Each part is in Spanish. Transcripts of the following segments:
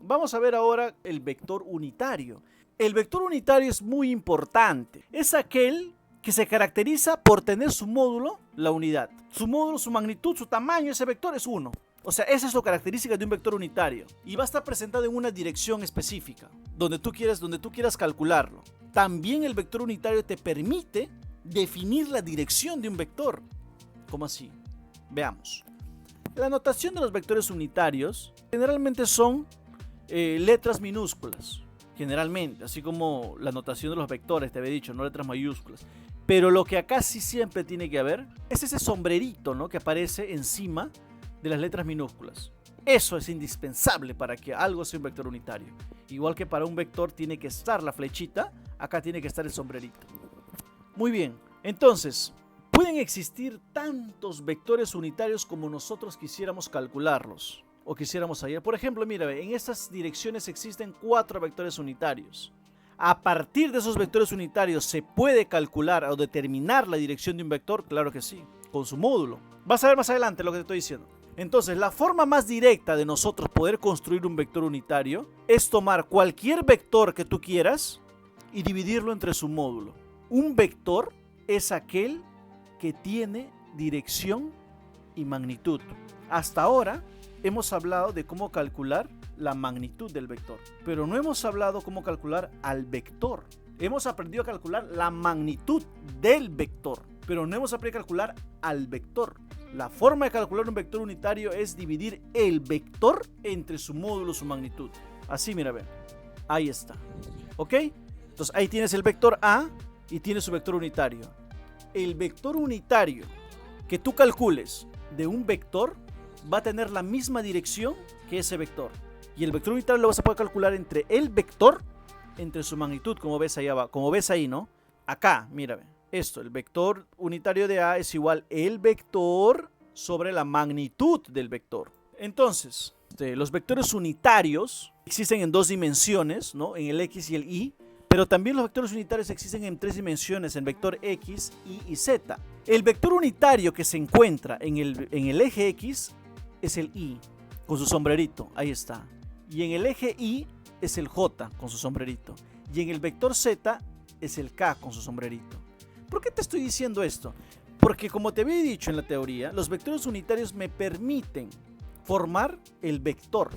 vamos a ver ahora el vector unitario. El vector unitario es muy importante. Es aquel que se caracteriza por tener su módulo, la unidad. Su módulo, su magnitud, su tamaño, ese vector es 1. O sea, esa es la característica de un vector unitario. Y va a estar presentado en una dirección específica, donde tú quieras calcularlo. También el vector unitario te permite definir la dirección de un vector. ¿Cómo así? Veamos. La notación de los vectores unitarios generalmente son letras minúsculas. Generalmente, así como la notación de los vectores, te había dicho, no letras mayúsculas. Pero lo que acá sí siempre tiene que haber es ese sombrerito, ¿no?, que aparece encima de las letras minúsculas. Eso es indispensable para que algo sea un vector unitario. Igual que para un vector tiene que estar la flechita, acá tiene que estar el sombrerito. Muy bien, entonces, pueden existir tantos vectores unitarios como nosotros quisiéramos calcularlos o quisiéramos hallar. Por ejemplo, mira, en estas direcciones existen 4 vectores unitarios. A partir de esos vectores unitarios, ¿se puede calcular o determinar la dirección de un vector? Claro que sí, con su módulo. Vas a ver más adelante lo que te estoy diciendo. Entonces, la forma más directa de nosotros poder construir un vector unitario es tomar cualquier vector que tú quieras y dividirlo entre su módulo. Un vector es aquel que tiene dirección y magnitud. Hasta ahora hemos hablado de cómo calcular la magnitud del vector, pero no hemos hablado cómo calcular al vector. Hemos aprendido a calcular la magnitud del vector, pero no hemos aprendido a calcular al vector. La forma de calcular un vector unitario es dividir el vector entre su módulo, su magnitud. Así, mira, ve. Ahí está. ¿Ok? Entonces ahí tienes el vector A y tienes su vector unitario. El vector unitario que tú calcules de un vector va a tener la misma dirección que ese vector. Y el vector unitario lo vas a poder calcular entre el vector, entre su magnitud, como ves ahí abajo, como ves ahí, ¿no? Acá, mira, esto, el vector unitario de A es igual el vector sobre la magnitud del vector. Entonces, los vectores unitarios existen en 2 dimensiones, ¿no?, en el X y el Y. Pero también los vectores unitarios existen en 3 dimensiones, en vector X, Y y Z. El vector unitario que se encuentra en el eje X es el Y, con su sombrerito, ahí está. Y en el eje Y es el J, con su sombrerito. Y en el vector Z es el K, con su sombrerito. ¿Por qué te estoy diciendo esto? Porque como te había dicho en la teoría, los vectores unitarios me permiten formar el vector.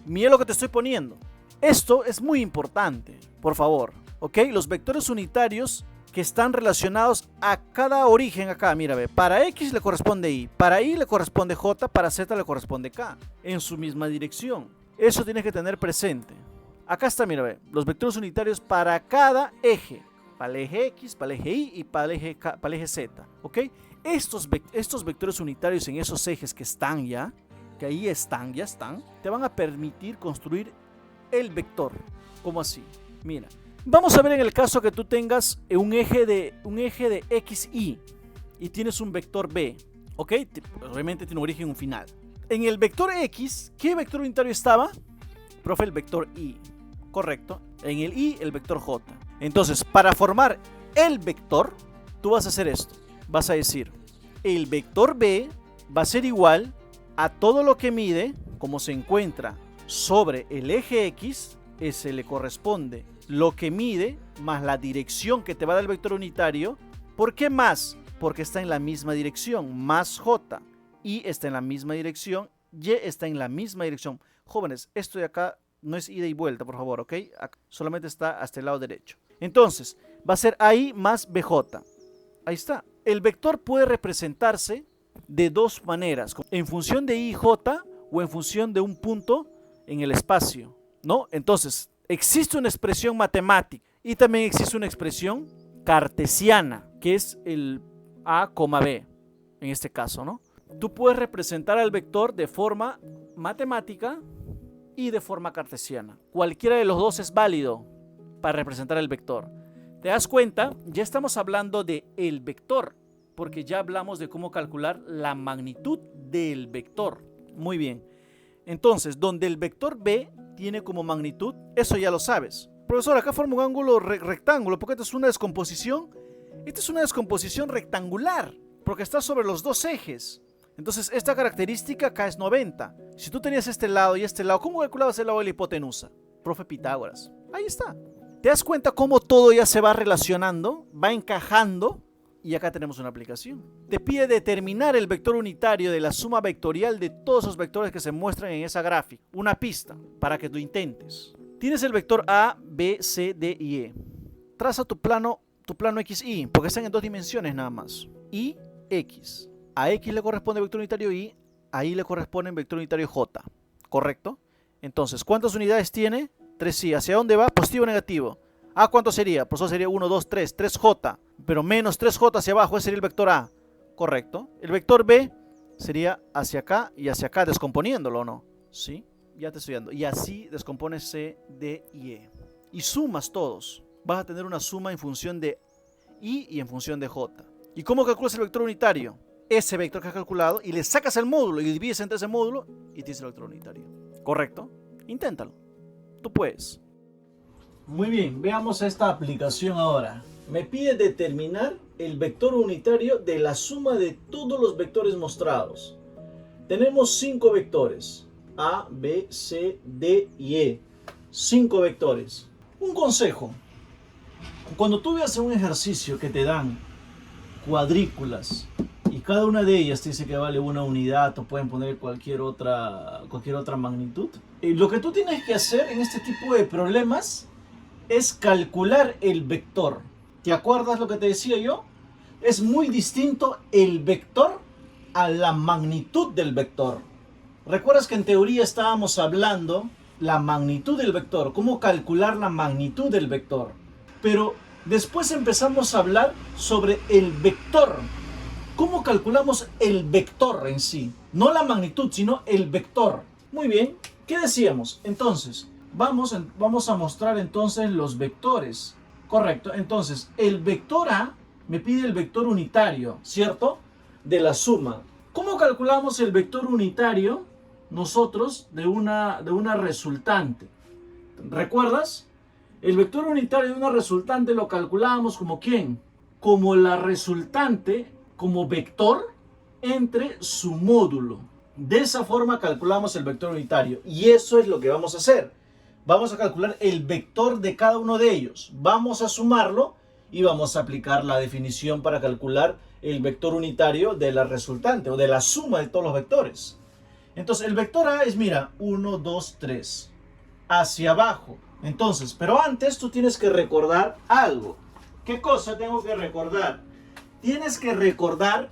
Mira lo que te estoy poniendo. Esto es muy importante, por favor, ¿ok? Los vectores unitarios que están relacionados a cada origen acá, mira, ve, para X le corresponde Y, para Y le corresponde J, para Z le corresponde K, en su misma dirección. Eso tienes que tener presente. Acá está, mira, ve, los vectores unitarios para cada eje, para el eje X, para el eje Y y para el eje K, para el eje Z, ¿ok? Estos vectores unitarios en esos ejes que están ya, que ahí están, ya están, te van a permitir construir el vector. ¿Cómo así? Mira, vamos a ver en el caso que tú tengas un eje de X, Y y tienes un vector B, ¿ok? Obviamente tiene un origen y un final. En el vector X, ¿qué vector unitario estaba? Profe, el vector Y, correcto. En el Y, el vector J. Entonces, para formar el vector, tú vas a hacer esto. Vas a decir, el vector B va a ser igual a todo lo que mide, como se encuentra sobre el eje X, ese le corresponde lo que mide más la dirección que te va a dar el vector unitario. ¿Por qué más? Porque está en la misma dirección, más J. Y está en la misma dirección, Y está en la misma dirección. Jóvenes, esto de acá no es ida y vuelta, por favor, ¿ok? Acá solamente está hasta el lado derecho. Entonces, va a ser AI más BJ. Ahí está. El vector puede representarse de 2 maneras, en función de IJ o en función de un punto en el espacio, ¿no? Entonces, existe una expresión matemática y también existe una expresión cartesiana, que es el A, B, en este caso, ¿no? Tú puedes representar al vector de forma matemática y de forma cartesiana. Cualquiera de los dos es válido para representar el vector. ¿Te das cuenta? Ya estamos hablando de el vector, porque ya hablamos de cómo calcular la magnitud del vector. Muy bien. Entonces, donde el vector B tiene como magnitud, eso ya lo sabes. Profesor, acá forma un ángulo rectángulo, porque esta es una descomposición. Esta es una descomposición rectangular, porque está sobre los 2 ejes. Entonces, esta característica acá es 90. Si tú tenías este lado y este lado, ¿cómo calculabas el lado de la hipotenusa? Profe Pitágoras. Ahí está. ¿Te das cuenta cómo todo ya se va relacionando, va encajando? Y acá tenemos una aplicación. Te pide determinar el vector unitario de la suma vectorial de todos esos vectores que se muestran en esa gráfica. Una pista para que tú intentes. Tienes el vector A, B, C, D y E. Traza tu plano XY, porque están en 2 dimensiones nada más. Y, X. A X le corresponde vector unitario Y, a Y le corresponde vector unitario J. ¿Correcto? Entonces, ¿cuántas unidades tiene? 3Y. ¿Hacia dónde va? Positivo o negativo. ¿A cuánto sería? Pues eso sería 1, 2, 3. 3J. Pero menos 3J hacia abajo, ese sería el vector A. Correcto. El vector B sería hacia acá y hacia acá, descomponiéndolo, ¿o no? Sí, ya te estoy dando. Y así descompones C, D y E. Y sumas todos. Vas a tener una suma en función de Y y en función de J. ¿Y cómo calculas el vector unitario? Ese vector que has calculado y le sacas el módulo y divides entre ese módulo y tienes el vector unitario. ¿Correcto? Inténtalo. Tú puedes. Muy bien, veamos esta aplicación ahora. Me pide determinar el vector unitario de la suma de todos los vectores mostrados. Tenemos 5 vectores. A, B, C, D y E. 5 vectores. Un consejo. Cuando tú veas un ejercicio que te dan cuadrículas y cada una de ellas te dice que vale una unidad o pueden poner cualquier otra magnitud, lo que tú tienes que hacer en este tipo de problemas es calcular el vector. ¿Te acuerdas lo que te decía yo? Es muy distinto el vector a la magnitud del vector. ¿Recuerdas que en teoría estábamos hablando la magnitud del vector? ¿Cómo calcular la magnitud del vector? Pero después empezamos a hablar sobre el vector. ¿Cómo calculamos el vector en sí? No la magnitud, sino el vector. Muy bien, ¿qué decíamos? Entonces, vamos a mostrar entonces los vectores. Correcto, entonces el vector A me pide el vector unitario, ¿cierto? De la suma. ¿Cómo calculamos el vector unitario nosotros de una resultante? ¿Recuerdas? El vector unitario de una resultante lo calculábamos como ¿quién? Como la resultante, como vector entre su módulo. De esa forma calculamos el vector unitario. Y eso es lo que vamos a hacer. Vamos a calcular el vector de cada uno de ellos. Vamos a sumarlo y vamos a aplicar la definición para calcular el vector unitario de la resultante o de la suma de todos los vectores. Entonces el vector A es, mira, 1, 2, 3. Hacia abajo. Entonces, pero antes tú tienes que recordar algo. ¿Qué cosa tengo que recordar? Tienes que recordar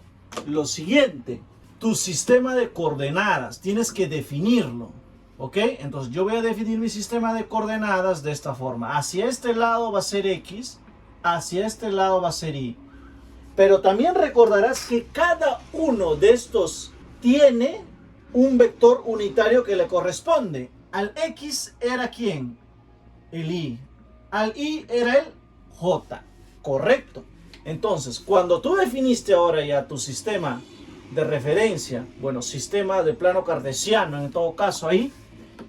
lo siguiente. Tu sistema de coordenadas. Tienes que definirlo. ¿Ok? Entonces yo voy a definir mi sistema de coordenadas de esta forma. Hacia este lado va a ser X. Hacia este lado va a ser Y. Pero también recordarás que cada uno de estos tiene un vector unitario que le corresponde. Al X era ¿quién? El Y. Al Y era el J. Correcto. Entonces, cuando tú definiste ahora ya tu sistema de referencia, bueno, sistema de plano cartesiano en todo caso ahí,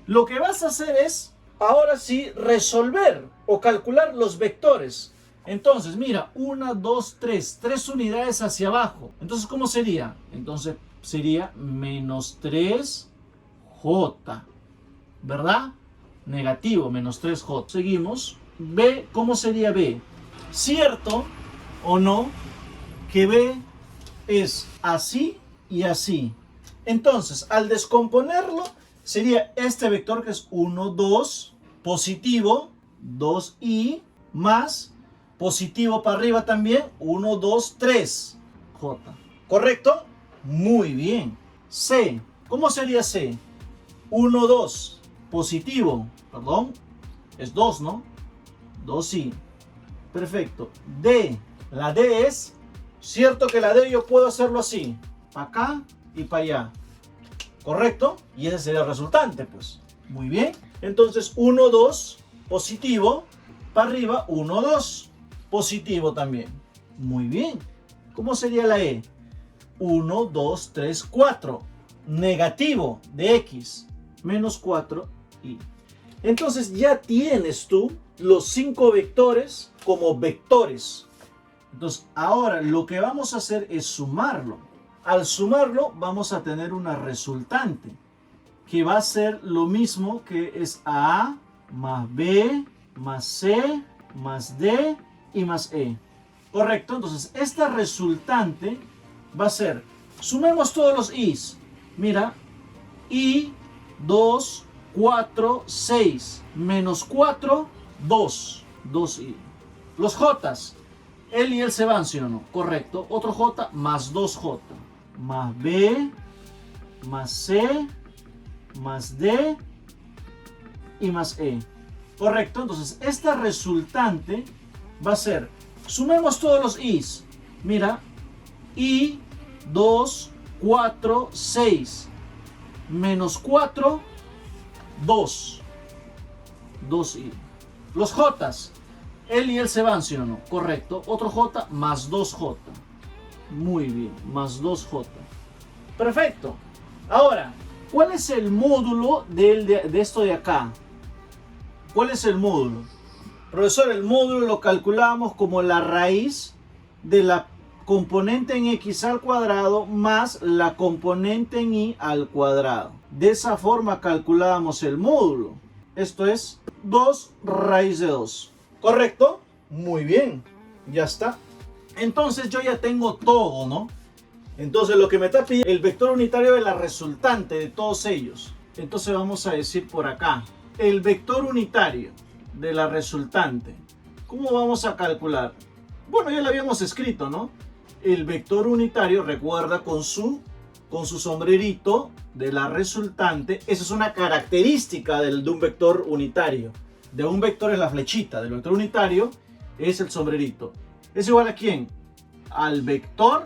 lo que vas a hacer es, ahora sí, resolver o calcular los vectores. Entonces, mira, 1, 2, 3, 3 unidades hacia abajo. Entonces, ¿cómo sería? Entonces, sería menos 3J, ¿verdad? Negativo, menos 3J. Seguimos. B, ¿cómo sería B? ¿Cierto o no que B es así y así? Entonces, al descomponerlo, sería este vector que es 1, 2, positivo, 2Y, más positivo para arriba también, 1, 2, 3, J. ¿Correcto? Muy bien. C, ¿cómo sería C? 1, 2, positivo, perdón, es 2, ¿no? 2Y. Perfecto. D, la D es, cierto que la D yo puedo hacerlo así, para acá y para allá. ¿Correcto? Y ese sería el resultante, pues. Muy bien. Entonces, 1, 2, positivo. Para arriba, 1, 2. Positivo también. Muy bien. ¿Cómo sería la E? 1, 2, 3, 4. Negativo de X. Menos 4Y. Entonces, ya tienes tú los 5 vectores como vectores. Entonces, ahora lo que vamos a hacer es sumarlo. Al sumarlo vamos a tener una resultante que va a ser lo mismo, que es A más B más C más D y más E. Correcto, entonces esta resultante va a ser, sumemos todos los i's. Mira, i, 2, 4, 6, menos 4, 2, 2i. Los j's, él y él se van, ¿sí o no? Correcto, otro j más 2j, más b, más c, más d y más e. Correcto, entonces esta resultante va a ser, sumemos todos los i's. Mira, i, 2, 4, 6, menos 4, 2, 2i. Los j's, él y él se van, ¿sí o no? Correcto, otro j más 2j. Muy bien, más 2j. Perfecto. Ahora, ¿cuál es el módulo de esto de acá? ¿Cuál es el módulo? Profesor, el módulo lo calculamos como la raíz de la componente en x al cuadrado más la componente en y al cuadrado. De esa forma calculamos el módulo. Esto es 2 raíz de 2. ¿Correcto? Muy bien. Ya está. Entonces yo ya tengo todo, ¿no? Entonces lo que me está pidiendo el vector unitario de la resultante de todos ellos. Entonces vamos a decir por acá, el vector unitario de la resultante. ¿Cómo vamos a calcular? Bueno, ya lo habíamos escrito, ¿no? El vector unitario, recuerda, con su sombrerito de la resultante. Esa es una característica de un vector unitario. De un vector es la flechita, del vector unitario es el sombrerito. ¿Es igual a quién? Al vector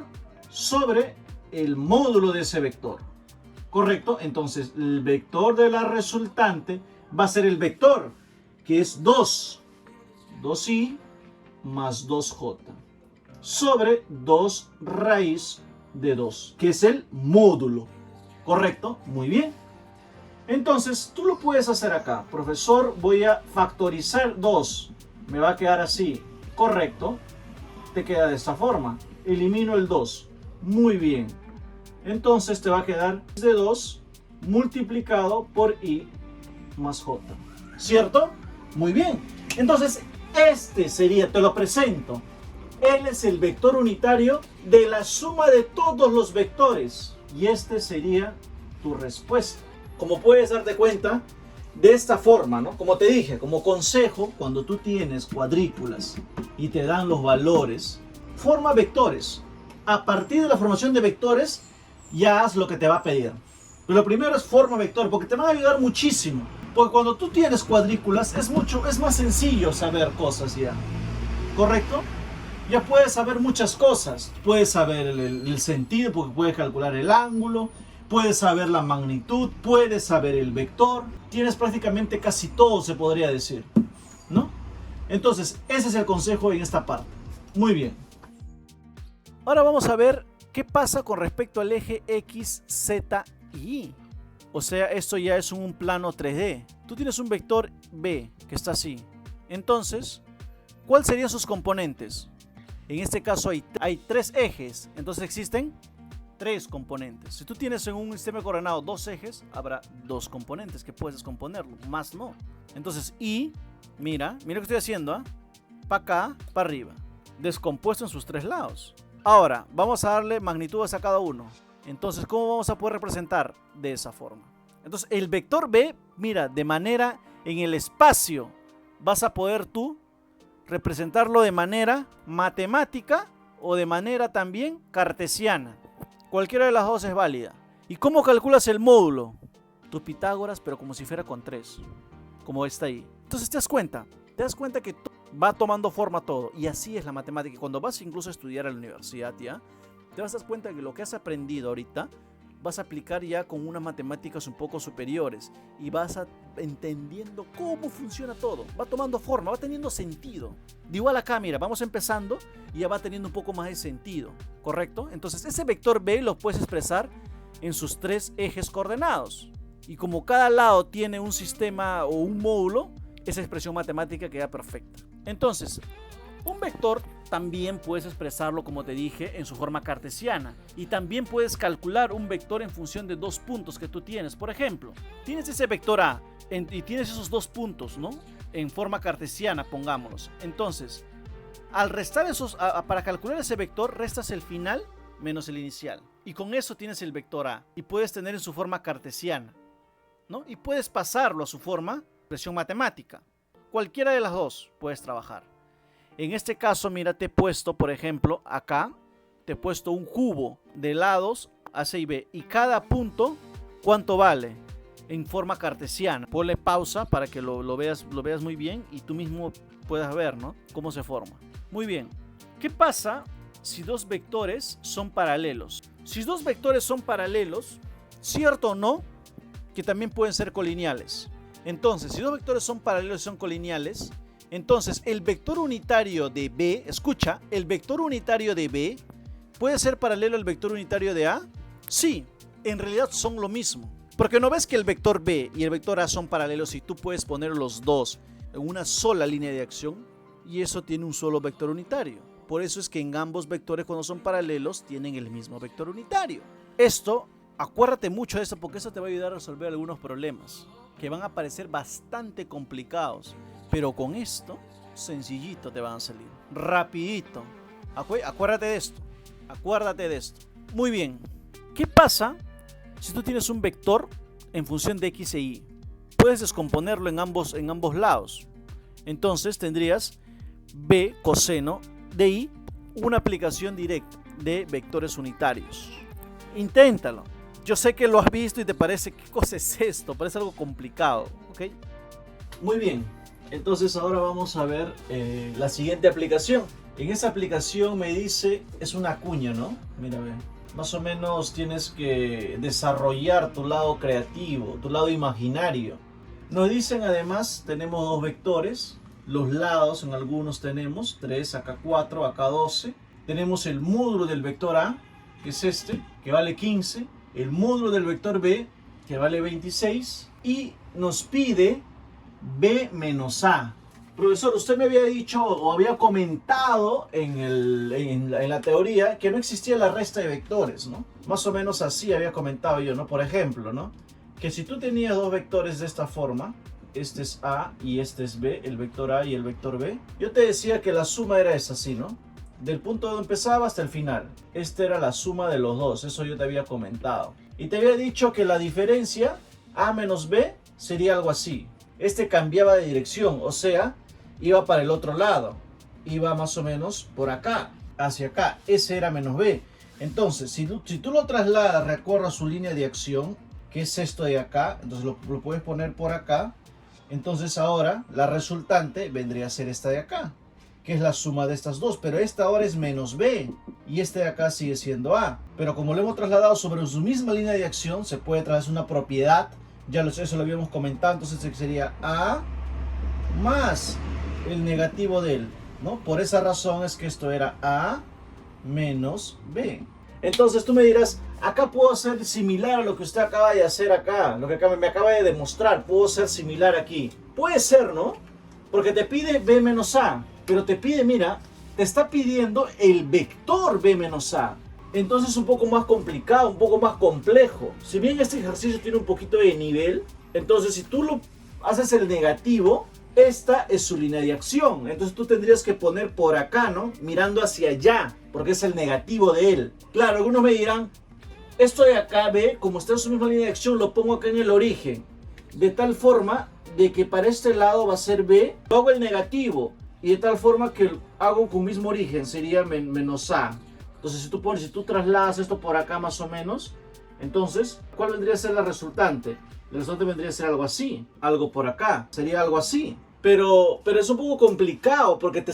sobre el módulo de ese vector. ¿Correcto? Entonces el vector de la resultante va a ser el vector, que es 2i más 2j, sobre 2 raíz de 2, que es el módulo. ¿Correcto? Muy bien. Entonces tú lo puedes hacer acá. Profesor, voy a factorizar 2. Me va a quedar así. Correcto. Te queda de esta forma. Elimino el 2. Muy bien. Entonces te va a quedar de 2 multiplicado por i más j. ¿Cierto? Muy bien. Entonces este sería, te lo presento. Él es el vector unitario de la suma de todos los vectores. Y este sería tu respuesta. Como puedes darte cuenta, de esta forma, ¿no? Como te dije, como consejo, cuando tú tienes cuadrículas y te dan los valores, forma vectores. A partir de la formación de vectores, ya haz lo que te va a pedir. Pero lo primero es forma vector, porque te van a ayudar muchísimo. Porque cuando tú tienes cuadrículas, es más sencillo saber cosas ya. ¿Correcto? Ya puedes saber muchas cosas. Puedes saber el sentido, porque puedes calcular el ángulo. Puedes saber la magnitud. Puedes saber el vector. Tienes prácticamente casi todo, se podría decir, ¿no? Entonces, ese es el consejo en esta parte. Muy bien. Ahora vamos a ver qué pasa con respecto al eje X, Z y Y. O sea, esto ya es un plano 3D. Tú tienes un vector B que está así. Entonces, ¿cuáles serían sus componentes? En este caso hay 3 ejes. Entonces existen 3 componentes. Si tú tienes en un sistema de coordenadas 2 ejes, habrá 2 componentes que puedes descomponerlo. Más no. Entonces, Y, mira lo que estoy haciendo, ¿eh? Para acá, para arriba. Descompuesto en sus 3 lados. Ahora, vamos a darle magnitudes a cada uno. Entonces, ¿cómo vamos a poder representar? De esa forma. Entonces, el vector B, mira, de manera en el espacio, vas a poder tú representarlo de manera matemática o de manera también cartesiana. Cualquiera de las dos es válida. ¿Y cómo calculas el módulo? Tu Pitágoras, pero como si fuera con 3. Como está ahí. Entonces, ¿te das cuenta? Te das cuenta que va tomando forma todo. Y así es la matemática. Y cuando vas incluso a estudiar a la universidad, ya te vas a dar cuenta que lo que has aprendido ahorita vas a aplicar ya con unas matemáticas un poco superiores y vas entendiendo cómo funciona todo. Va tomando forma, va teniendo sentido. De igual acá, mira, vamos empezando y ya va teniendo un poco más de sentido, ¿correcto? Entonces ese vector B lo puedes expresar en sus 3 ejes coordenados. Y como cada lado tiene un sistema o un módulo, esa expresión matemática queda perfecta. Entonces, un vector también puedes expresarlo, como te dije, en su forma cartesiana. Y también puedes calcular un vector en función de dos puntos que tú tienes. Por ejemplo, tienes ese vector A y tienes esos dos puntos, ¿no? En forma cartesiana, pongámoslos. Entonces, al restar para calcular ese vector, restas el final menos el inicial. Y con eso tienes el vector A. Y puedes tener en su forma cartesiana, ¿no? Y puedes pasarlo a su forma, expresión matemática. Cualquiera de las dos puedes trabajar. En este caso, mira, te he puesto, por ejemplo, acá, te he puesto un cubo de lados A, C y B. Y cada punto, ¿cuánto vale? En forma cartesiana. Ponle pausa para que lo veas muy bien y tú mismo puedas ver, ¿no? Cómo se forma. Muy bien. ¿Qué pasa si dos vectores son paralelos? Si dos vectores son paralelos, ¿cierto o no? Que también pueden ser colineales. Entonces, si dos vectores son paralelos y son colineales, entonces el vector unitario de B, escucha, el vector unitario de B puede ser paralelo al vector unitario de A. Sí, en realidad son lo mismo. Porque no ves que el vector B y el vector A son paralelos y tú puedes poner los dos en una sola línea de acción y eso tiene un solo vector unitario. Por eso es que en ambos vectores, cuando son paralelos, tienen el mismo vector unitario. Esto, acuérdate mucho de esto porque eso te va a ayudar a resolver algunos problemas que van a parecer bastante complicados. Pero con esto, sencillito te van a salir. Rapidito. Acuérdate de esto. Acuérdate de esto. Muy bien. ¿Qué pasa si tú tienes un vector en función de X e Y? Puedes descomponerlo en ambos lados. Entonces tendrías B coseno de Y, una aplicación directa de vectores unitarios. Inténtalo. Yo sé que lo has visto y te parece, ¿qué cosa es esto? Parece algo complicado, ¿ok? Muy bien. Entonces ahora vamos a ver la siguiente aplicación. En esa aplicación me dice, es una cuña, ¿no? Mira, ve. Más o menos tienes que desarrollar tu lado creativo, tu lado imaginario. Nos dicen además, tenemos dos vectores. Los lados en algunos tenemos 3, acá 4, acá 12. Tenemos el módulo del vector A, que es este, que vale 15. El módulo del vector B, que vale 26. Y nos pide B menos A. Profesor, usted me había dicho o había comentado en la teoría que no existía la resta de vectores, ¿no? Más o menos así había comentado yo, ¿no? Por ejemplo, ¿no? Que si tú tenías dos vectores de esta forma, este es A y este es B, el vector A y el vector B, yo te decía que la suma era esa, ¿sí, no? Del punto donde empezaba hasta el final. Esta era la suma de los dos, eso yo te había comentado. Y te había dicho que la diferencia A menos B sería algo así. Este cambiaba de dirección, o sea, iba para el otro lado. Iba más o menos por acá, hacia acá. Ese era menos B. Entonces, si tú lo trasladas, recorre su línea de acción, que es esto de acá, entonces lo puedes poner por acá. Entonces ahora la resultante vendría a ser esta de acá, que es la suma de estas dos, pero esta ahora es menos B y este de acá sigue siendo A. Pero como lo hemos trasladado sobre su misma línea de acción, se puede trasladar una propiedad, ya eso lo habíamos comentado, entonces sería A más el negativo de él, ¿no? Por esa razón es que esto era A menos B. Entonces tú me dirás, acá puedo hacer similar a lo que usted acaba de hacer acá, lo que me acaba de demostrar, puedo ser similar aquí. Puede ser, ¿no? Porque te pide B menos A, pero te pide, mira, te está pidiendo el vector B menos A. Entonces es un poco más complicado, un poco más complejo. Si bien este ejercicio tiene un poquito de nivel, entonces si tú lo haces el negativo, esta es su línea de acción. Entonces tú tendrías que poner por acá, ¿no? Mirando hacia allá, porque es el negativo de él. Claro, algunos me dirán, esto de acá, B, como está en su misma línea de acción, lo pongo acá en el origen. De tal forma de que para este lado va a ser B, yo hago el negativo. Y de tal forma que hago con mismo origen, sería menos A. Entonces si tú trasladas esto por acá más o menos, entonces, ¿cuál vendría a ser la resultante? La resultante vendría a ser algo así, algo por acá, sería algo así. Pero es un poco complicado porque acá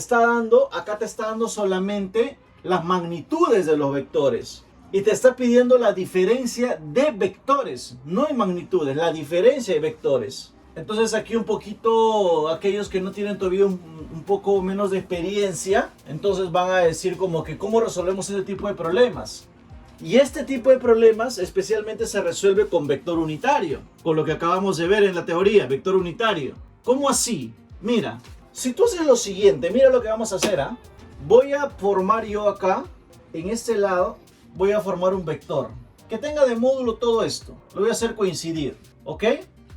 te está dando solamente las magnitudes de los vectores. Y te está pidiendo la diferencia de vectores, no en magnitudes, la diferencia de vectores. Entonces aquí un poquito, aquellos que no tienen todavía un poco menos de experiencia, entonces van a decir como que ¿cómo resolvemos este tipo de problemas? Y este tipo de problemas especialmente se resuelve con vector unitario, con lo que acabamos de ver en la teoría, vector unitario. ¿Cómo así? Mira, si tú haces lo siguiente, mira lo que vamos a hacer, ¿ah? voy a formar yo acá, en este lado, voy a formar un vector que tenga de módulo todo esto. Lo voy a hacer coincidir, ¿ok?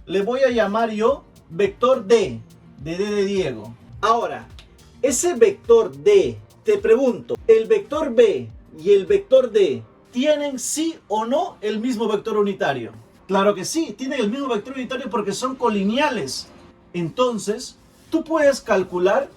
Le voy a llamar yo vector D, de Diego. Ahora, ese vector D, te pregunto, ¿el vector B y el vector D tienen sí o no el mismo vector unitario? Claro que sí, tienen el mismo vector unitario porque son colineales. Entonces, ¿tú puedes calcular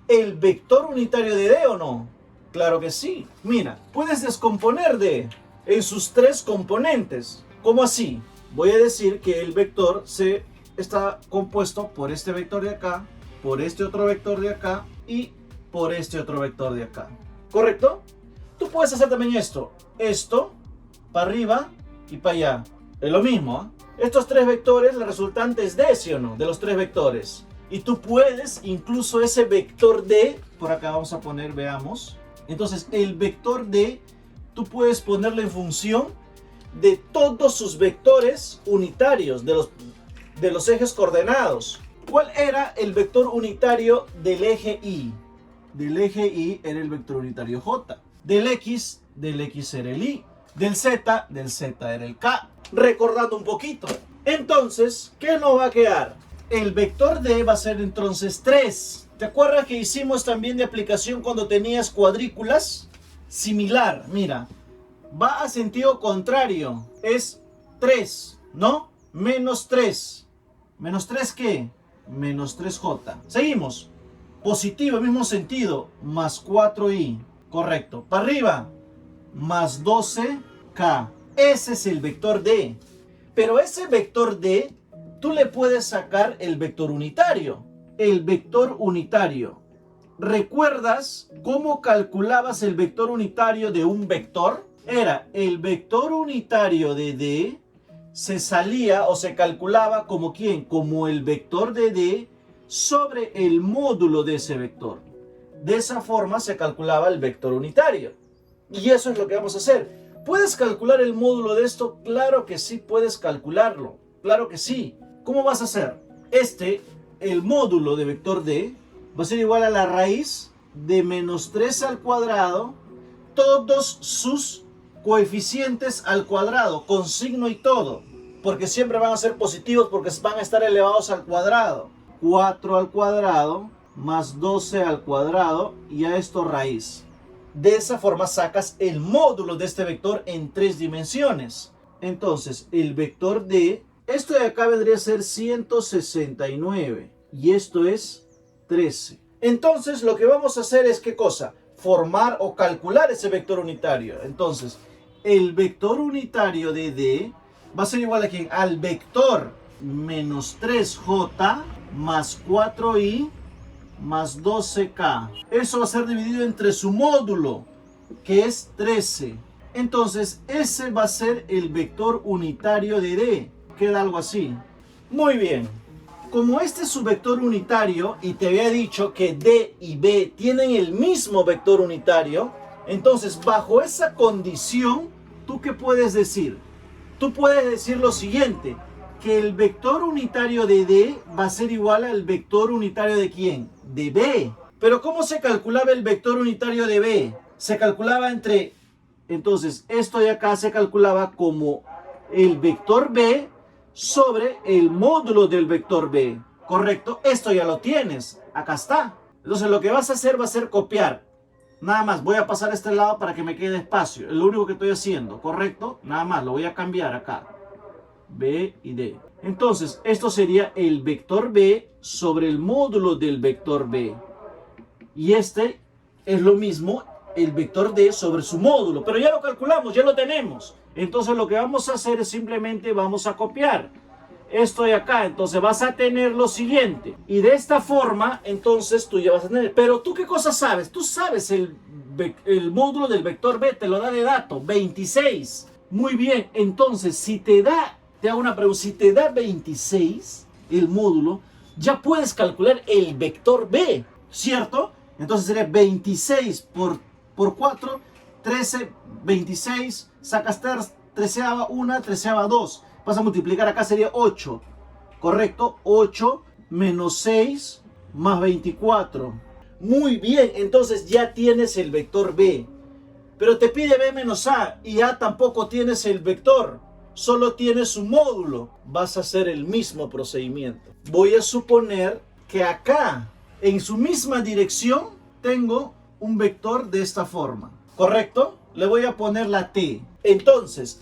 el vector unitario de D o no? Claro que sí. Mira, puedes descomponer D en sus tres componentes. ¿Cómo así? Voy a decir que el vector C está compuesto por este vector de acá, por este otro vector de acá y por este otro vector de acá. ¿Correcto? Tú puedes hacer también esto para arriba y para allá. Es lo mismo, ¿eh? Estos tres vectores, la resultante es D, ¿sí o no? De los tres vectores. Y tú puedes, incluso ese vector D, por acá vamos a poner, veamos. Entonces, el vector D, tú puedes ponerlo en función de todos sus vectores unitarios, de los ejes coordenados. ¿Cuál era el vector unitario del eje Y? Del eje Y era el vector unitario J. Del X era el Y. Del Z era el K. Recordando un poquito. Entonces, ¿qué nos va a quedar? El vector D va a ser entonces 3. ¿Te acuerdas que hicimos también de aplicación cuando tenías cuadrículas? Similar, mira. Va a sentido contrario. Es 3, ¿no? Menos 3. ¿Menos 3 qué? Menos 3J. Seguimos. Positivo, mismo sentido. Más 4i. Correcto. Para arriba. Más 12k. Ese es el vector D. Pero ese vector D, tú le puedes sacar el vector unitario. El vector unitario. ¿Recuerdas cómo calculabas el vector unitario de un vector? Era el vector unitario de D se salía o se calculaba como ¿quién? Como el vector de D sobre el módulo de ese vector. De esa forma se calculaba el vector unitario. Y eso es lo que vamos a hacer. ¿Puedes calcular el módulo de esto? Claro que sí puedes calcularlo. Claro que sí. ¿Cómo vas a hacer? El módulo de vector D, va a ser igual a la raíz de menos 3 al cuadrado, todos sus coeficientes al cuadrado, con signo y todo. Porque siempre van a ser positivos porque van a estar elevados al cuadrado. 4 al cuadrado más 12 al cuadrado y a esto raíz. De esa forma sacas el módulo de este vector en 3 dimensiones. Entonces, el vector D, esto de acá vendría a ser 169 y esto es 13. Entonces, lo que vamos a hacer es, ¿qué cosa? Formar o calcular ese vector unitario. Entonces, el vector unitario de D va a ser igual a ¿quién? Al vector menos 3J más 4i más 12k. Eso va a ser dividido entre su módulo, que es 13. Entonces, ese va a ser el vector unitario de D. Queda algo así. Muy bien. Como este es su vector unitario, y te había dicho que D y B tienen el mismo vector unitario, entonces, bajo esa condición, ¿tú qué puedes decir? Tú puedes decir lo siguiente, que el vector unitario de D va a ser igual al vector unitario de ¿quién? De B. Pero ¿cómo se calculaba el vector unitario de B? Se calculaba entre... Entonces, esto de acá se calculaba como el vector B sobre el módulo del vector B. ¿Correcto? Esto ya lo tienes. Acá está. Entonces, lo que vas a hacer va a ser copiar. Nada más, voy a pasar a este lado para que me quede espacio. Es lo único que estoy haciendo, ¿correcto? Nada más, lo voy a cambiar acá. B y D. Entonces, esto sería el vector B sobre el módulo del vector B. Y este es lo mismo, el vector D sobre su módulo. Pero ya lo calculamos, ya lo tenemos. Entonces, lo que vamos a hacer es simplemente vamos a copiar esto de acá. Entonces, vas a tener lo siguiente. Y de esta forma, entonces, tú ya vas a tener. Pero, ¿tú qué cosa sabes? Tú sabes el módulo del vector B, te lo da de dato, 26. Muy bien, entonces, si te da... Te hago una pregunta, si te da 26 el módulo, ya puedes calcular el vector B, ¿cierto? Entonces sería 26 por 4, 13, 26, sacas treceava 1, treceava 2. Vas a multiplicar acá, sería 8, ¿correcto? 8 menos 6 más 24. Muy bien, entonces ya tienes el vector B. Pero te pide B menos A y A tampoco tienes el vector. Solo tienes su módulo. Vas a hacer el mismo procedimiento. Voy a suponer que acá, en su misma dirección, tengo un vector de esta forma. ¿Correcto? Le voy a poner la T. Entonces,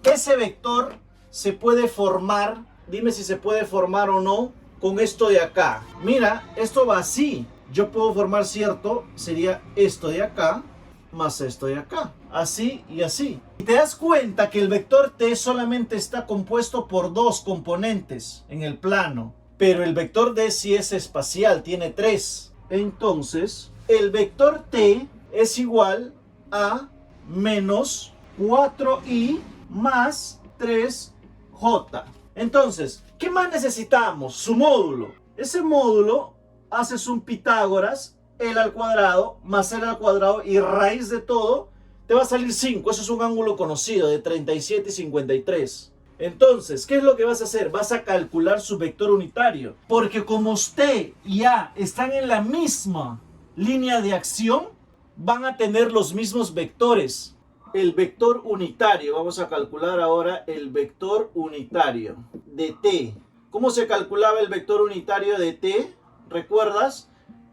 ese vector se puede formar, dime si se puede formar o no, con esto de acá. Mira, esto va así. Yo puedo formar, ¿cierto? Sería esto de acá más esto de acá. Así y así. Y te das cuenta que el vector T solamente está compuesto por dos componentes en el plano. Pero el vector D sí es espacial, tiene 3. Entonces, el vector T es igual a menos 4i más 3j. Entonces, ¿qué más necesitamos? Su módulo. Ese módulo haces un Pitágoras, L al cuadrado más L al cuadrado y raíz de todo te va a salir 5. Eso es un ángulo conocido de 37 y 53. Entonces, ¿qué es lo que vas a hacer? Vas a calcular su vector unitario. Porque como usted y A están en la misma línea de acción, van a tener los mismos vectores. El vector unitario, vamos a calcular ahora el vector unitario de T. ¿Cómo se calculaba el vector unitario de T? ¿Recuerdas?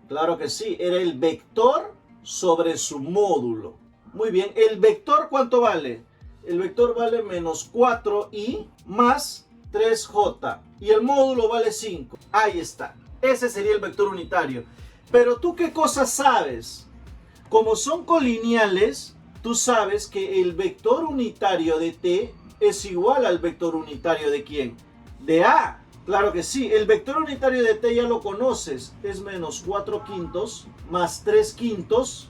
Claro que sí, era el vector sobre su módulo. Muy bien, ¿el vector cuánto vale? El vector vale menos 4i más 3j. Y el módulo vale 5. Ahí está. Ese sería el vector unitario. Pero ¿tú qué cosa sabes? Como son colineales, tú sabes que el vector unitario de T es igual al vector unitario de ¿quién? De A. Claro que sí, el vector unitario de T ya lo conoces, es menos 4/5 más 3/5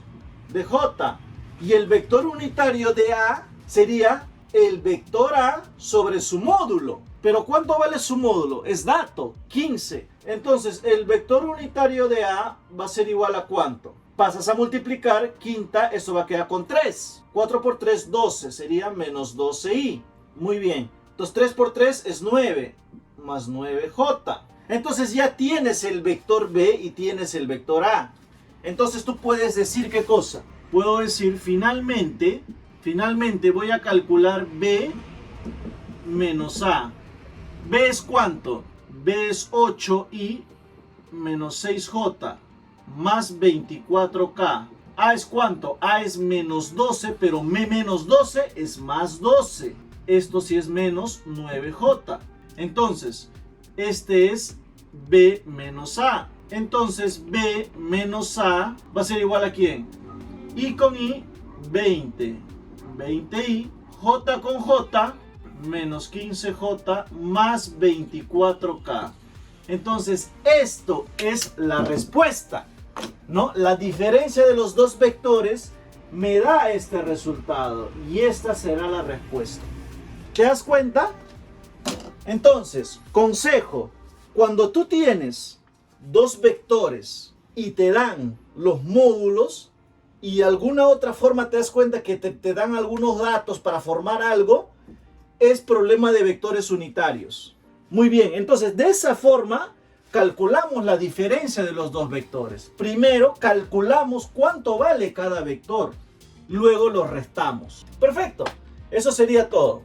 de J. Y el vector unitario de A sería el vector A sobre su módulo. Pero ¿cuánto vale su módulo? Es dato, 15. Entonces el vector unitario de A va a ser igual a ¿cuánto? Pasas a multiplicar, quinta, esto va a quedar con 3. 4 por 3, 12, sería menos 12i. Muy bien, entonces 3 por 3 es 9. Más 9j. Entonces ya tienes el vector B y tienes el vector A. Entonces tú puedes decir ¿qué cosa? Puedo decir finalmente voy a calcular B menos A. B es ¿cuánto? B es 8i menos 6j más 24k. A es ¿cuánto? A es menos 12, pero menos 12 es más 12. Esto sí es menos 9j. Entonces, este es B menos A. Entonces, B menos A va a ser igual a ¿quién? I con I, 20. 20i, J con J, menos 15J más 24K. Entonces, esto es la respuesta, ¿no? La diferencia de los dos vectores me da este resultado y esta será la respuesta. ¿Te das cuenta? Entonces, consejo, cuando tú tienes dos vectores y te dan los módulos y de alguna otra forma te das cuenta que te dan algunos datos para formar algo, es problema de vectores unitarios. Muy bien, entonces de esa forma calculamos la diferencia de los dos vectores. Primero calculamos cuánto vale cada vector, luego los restamos. Perfecto, eso sería todo.